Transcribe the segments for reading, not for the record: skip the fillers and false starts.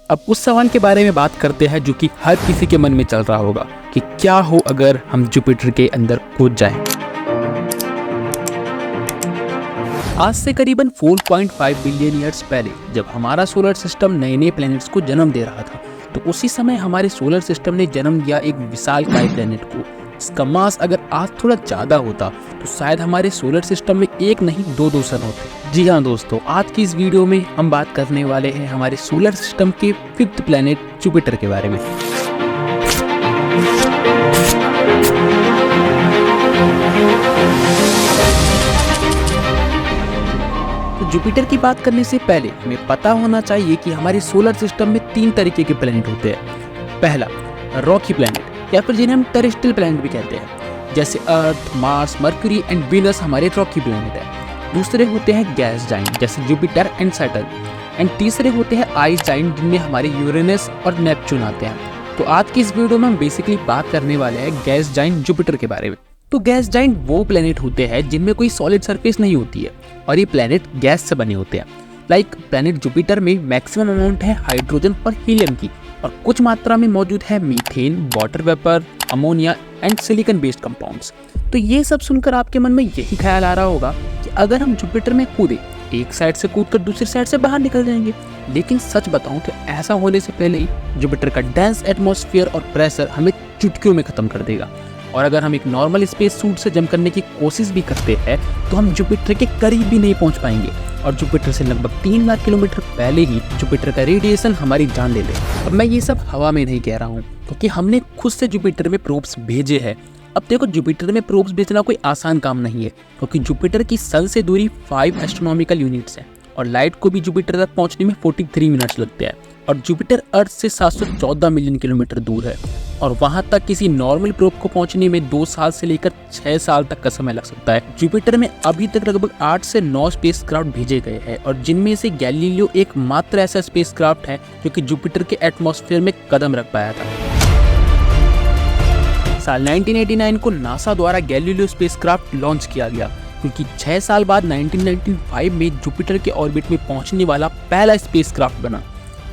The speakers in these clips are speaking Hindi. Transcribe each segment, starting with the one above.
अब उस सवाल के बारे में बात करते हैं जो कि हर किसी के मन में चल रहा होगा कि क्या हो अगर हम जुपिटर के अंदर कूद जाएं। आज से करीबन 4.5 बिलियन ईयर्स पहले जब हमारा सोलर सिस्टम नए नए प्लैनेट्स को जन्म दे रहा था, तो उसी समय हमारे सोलर सिस्टम ने जन्म दिया एक विशालकाय प्लैनेट को। इसका मास अगर आज थोड़ा ज़्यादा होता तो शायद हमारे सोलर सिस्टम में एक नहीं दो सन होते। जी हाँ दोस्तों, आज की इस वीडियो में हम बात करने वाले हैं हमारे सोलर सिस्टम के 5th प्लैनेट जुपिटर के बारे में। तो जुपिटर की बात करने से पहले हमें पता होना चाहिए कि हमारे सोलर सिस्टम में 3 तरीके के प्लैनेट होते हैं। पहला, रॉकी प्लैनेट या फिर जिन्हें हम टेरेस्ट्रियल प्लैनेट भी कहते हैं, जैसे अर्थ, मार्स, मरकरी एंड वीनस हमारे रॉकी प्लैनेट है। दूसरे होते हैं गैस जाइंट जैसे जुपिटर एंड सैटर्न, एंड तीसरे होते हैं आइस जाइंट जिनमें हमारे यूरेनस और नेपच्यून आते हैं। तो आज की इस वीडियो में हम बेसिकली बात करने वाले हैं गैस जाइंट जुपिटर के बारे में। तो गैस जाइंट वो प्लैनेट होते हैं जिनमें कोई सॉलिड सरफेस नहीं होती है और ये प्लैनेट गैस से बने होते हैं। लाइक प्लैनेट जुपिटर में मैक्सिमम अमाउंट है हाइड्रोजन और हीलियम की, और कुछ मात्रा में मौजूद है methane, water vapour, ammonia and silicon based compounds. तो ये सब सुनकर आपके मन में यही ख्याल आ रहा होगा कि अगर हम जुपिटर में कूदे, एक साइड से कूदकर दूसरी साइड से बाहर निकल जाएंगे। लेकिन सच बताऊं तो ऐसा होने से पहले ही जुपिटर का डेंस एटमॉस्फेयर और प्रेशर हमें चुटकियों में खत्म कर देगा। और अगर हम एक नॉर्मल स्पेस सूट से जंप करने की कोशिश भी करते हैं तो हम जुपिटर के करीब भी नहीं पहुंच पाएंगे, और जुपिटर से लगभग 3 लाख किलोमीटर पहले ही जुपिटर का रेडिएशन हमारी जान ले ले। अब मैं ये सब हवा में नहीं कह रहा हूँ, क्योंकि हमने खुद से जुपिटर में प्रोब्स भेजे हैं। अब देखो, जुपिटर में प्रोब्स भेजना कोई आसान काम नहीं है, क्योंकि जुपिटर की सन से दूरी 5 एस्ट्रोनॉमिकल यूनिट्स है, और लाइट को भी जुपिटर तक पहुंचने में 43 मिनट्स लगते हैं। और जुपिटर अर्थ से 714 मिलियन किलोमीटर दूर है, और वहां तक किसी नॉर्मल प्रोब को पहुंचने में 2 साल से लेकर 6 साल तक का समय लग सकता है। जुपिटर में अभी तक लगभग 8 से 9 स्पेसक्राफ्ट भेजे गए हैं, और जिनमें से गैलीलियो एकमात्र ऐसा स्पेसक्राफ्ट है जो कि जुपिटर के एटमॉस्फेयर में कदम रख पाया था। साल 1989 को नासा द्वारा गैलीलियो स्पेसक्राफ्ट लॉन्च किया गया, क्योंकि 6 साल बाद 1995 में जुपिटर के ऑर्बिट में पहुंचने वाला पहला स्पेसक्राफ्ट बना।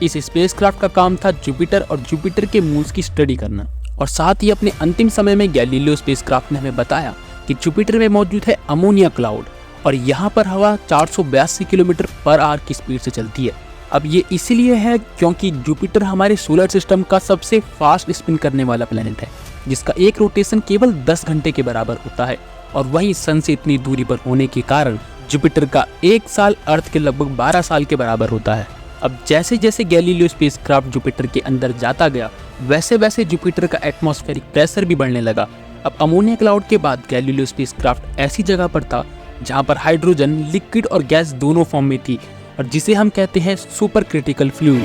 इस स्पेसक्राफ्ट का काम था जुपिटर और जुपिटर के मून्स की स्टडी करना, और साथ ही अपने अंतिम समय में गैलीलियो स्पेसक्राफ्ट ने हमें बताया कि जुपिटर में मौजूद है अमोनिया क्लाउड, और यहाँ पर हवा 482 किलोमीटर पर आवर की स्पीड से चलती है। अब ये इसीलिए है क्योंकि जुपिटर हमारे सोलर सिस्टम का सबसे फास्ट स्पिन करने वाला प्लैनेट है, जिसका एक रोटेशन केवल 10 घंटे के बराबर होता है, और वहीं सन से इतनी दूरी पर होने के कारण जुपिटर का 1 साल अर्थ के लगभग 12 साल के बराबर होता है। अब जैसे जैसे गैलीलियो स्पेसक्राफ्ट जुपिटर के अंदर जाता गया, वैसे वैसे जुपिटर का एटमॉस्फेरिक प्रेशर भी बढ़ने लगा। अब अमोनिया क्लाउड के बाद गैलीलियो स्पेसक्राफ्ट ऐसी जगह पर था जहां पर हाइड्रोजन, लिक्विड और गैस दोनों फॉर्म में थी, और जिसे हम कहते हैं super critical fluid.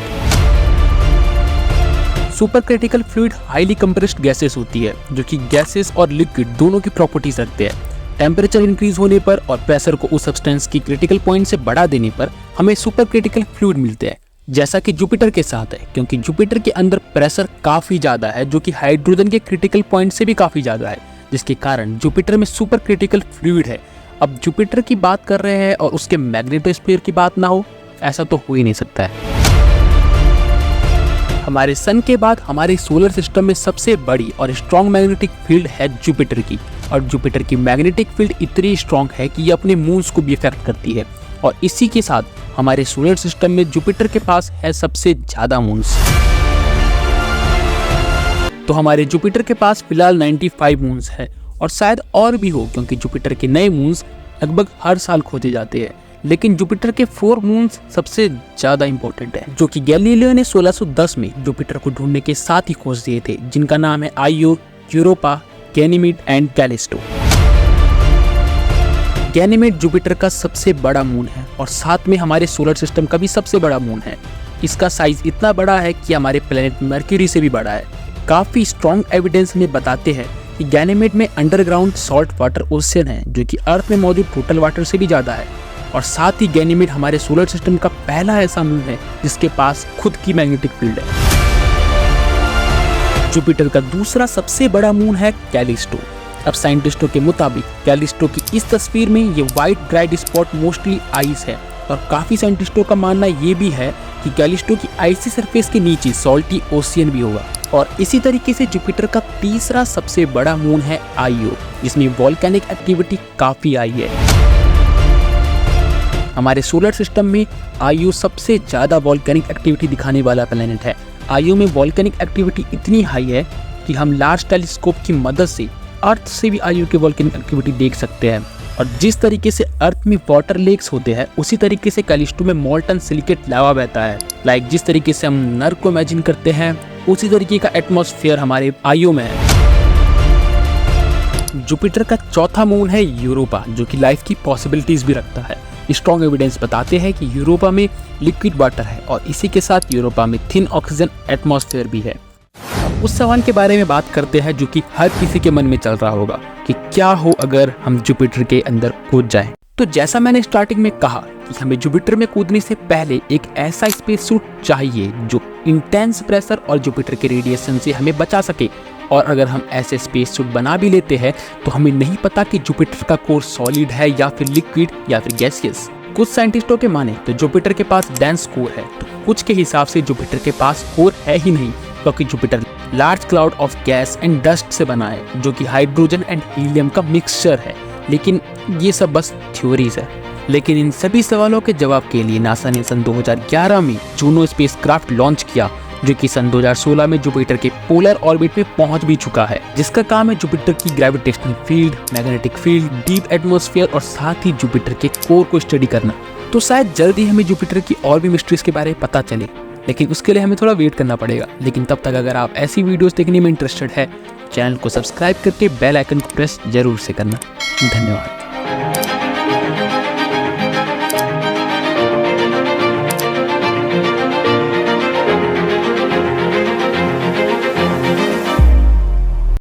Super critical fluid highly compressed gases होती है, जो कि गैसेस और लिक्विड दोनों की प्रॉपर्टीज रखते हैं। टेम्परेचर इंक्रीज होने पर और प्रेशर को उस सब्सटेंस की क्रिटिकल पॉइंट से बढ़ा देने पर हमें सुपर क्रिटिकल फ्लूइड मिलते हैं, जैसा कि जुपिटर के साथ है, क्योंकि जुपिटर के अंदर प्रेशर काफी ज्यादा है, जो कि हाइड्रोजन के क्रिटिकल पॉइंट से भी काफी ज्यादा है, जिसके कारण जुपिटर में सुपर क्रिटिकल फ्लूइड है। अब जुपिटर की बात कर रहे हैं और उसके मैग्नेटोस्फीयर की बात ना हो, ऐसा तो हो ही नहीं सकता है। हमारे सन के बाद हमारे सोलर सिस्टम में सबसे बड़ी और स्ट्रॉन्ग मैग्नेटिक फील्ड है जुपिटर की, और जुपिटर की मैग्नेटिक फील्ड इतनी स्ट्रॉन्ग है कि ये अपने मून्स को भी इफेक्ट करती है, और इसी के साथ हमारे सोलर सिस्टम में जुपिटर के पास है सबसे ज्यादा मून्स। तो हमारे जुपिटर के पास फिलहाल 95 मून्स है, और शायद और भी हो, क्योंकि जुपिटर के नए मून्स लगभग हर साल खोजे जाते हैं। लेकिन जुपिटर के 4 मून्स सबसे ज्यादा इंपॉर्टेंट है, जो कि गैलीलियो ने 1610 में जुपिटर को ढूंढने के साथ ही खोज दिए थे, जिनका नाम है आयो, Europa, Ganymede and Callisto. Ganymede Jupiter का सबसे बड़ा मून है, और साथ में हमारे सोलर सिस्टम का भी सबसे बड़ा मून है। इसका साइज इतना बड़ा है कि हमारे प्लेनेट मरक्यूरी से भी बड़ा है। काफी स्ट्रॉन्ग एविडेंस हमें बताते हैं कि गैनीमेड में अंडरग्राउंड सॉल्ट वाटर ओशियन है, जो कि अर्थ में मौजूद टोटल वाटर से भी ज्यादा है। और साथ ही गैनीमेड हमारे सोलर सिस्टम का पहला ऐसा मून है जिसके पास खुद की मैग्नेटिक फील्ड है। जुपिटर का दूसरा सबसे बड़ा मून है कैलिस्टो। अब साइंटिस्टों के मुताबिक कैलिस्टो की इस तस्वीर में ये white dried spot mostly ice है, और काफ़ी साइंटिस्टों का मानना ये भी है कि कैलिस्टो की आइसी सरफेस के नीचे सॉल्टी ओशियन भी होगा। और इसी तरीके से जुपिटर का तीसरा सबसे बड़ा मून है आईओ, जिसमें वॉल्केनिक एक्टिविटी काफ़ी आई है। हमारे सोलर सिस्टम में आईओ सबसे ज़्यादा वॉल्केनिक एक्टिविटी दिखाने वाला प्लैनेट है। आईओ में वॉल्केनिक एक्टिविटी इतनी हाई है कि हम लार्ज टेलीस्कोप की मदद से अर्थ से भी आईओ की वॉल्केनिक एक्टिविटी देख सकते हैं। और जिस तरीके से अर्थ में वाटर लेक्स होते हैं, उसी तरीके से कैलिस्टो में मोल्टन सिलिकेट लावा बहता है। जिस तरीके से हम नर्क को इमेजिन करते हैं, उसी तरीके का एटमॉस्फेयर हमारे आईओ में है। जुपिटर का चौथा मून है यूरोपा, जो कि लाइफ की पॉसिबिलिटीज भी रखता है। स्ट्रॉन्ग एविडेंस बताते हैं कि यूरोपा में लिक्विड वाटर है और इसी के साथ यूरोपा में थिन ऑक्सीजन एटमॉस्फेयर भी है। उस सवाल के बारे में बात करते हैं जो कि हर किसी के मन में चल रहा होगा कि क्या हो अगर हम जुपिटर के अंदर कूद जाएं। तो जैसा मैंने स्टार्टिंग में कहा कि हमें जुपिटर में कूदने से पहले एक ऐसा स्पेस सूट चाहिए जो इंटेंस प्रेशर और जुपिटर के रेडिएशन से हमें बचा सके। और अगर हम ऐसे स्पेस सूट बना भी लेते हैं तो हमें नहीं पता कि जुपिटर का कोर सॉलिड है या फिर लिक्विड या फिर गैसियस। कुछ साइंटिस्टों के माने तो जुपिटर के पास डेंस कोर है, तो कुछ के हिसाब से जुपिटर के पास कोर है ही नहीं, क्योंकि Jupiter large cloud of gas and dust से बना है, जो कि हाइड्रोजन एंड हीलियम का मिक्सचर है। लेकिन ये सब बस थ्योरीज है। लेकिन इन सभी सवालों के जवाब के लिए नासा ने सन 2011 में जूनो स्पेसक्राफ्ट लॉन्च किया, जो कि सन 2016 में जुपिटर के पोलर ऑर्बिट में पहुंच भी चुका है, जिसका काम है जुपिटर की gravitational field, magnetic field, deep atmosphere और साथ ही जुपिटर के कोर को स्टडी करना। तो शायद जल्दी हमें जुपिटर की और भी मिस्ट्रीज के बारे में पता चले, लेकिन उसके लिए हमें थोड़ा वेट करना पड़ेगा। लेकिन तब तक अगर आप ऐसी वीडियोस देखने में इंटरेस्टेड है, चैनल को सब्सक्राइब करके बेल आइकन को प्रेस जरूर से करना। धन्यवाद।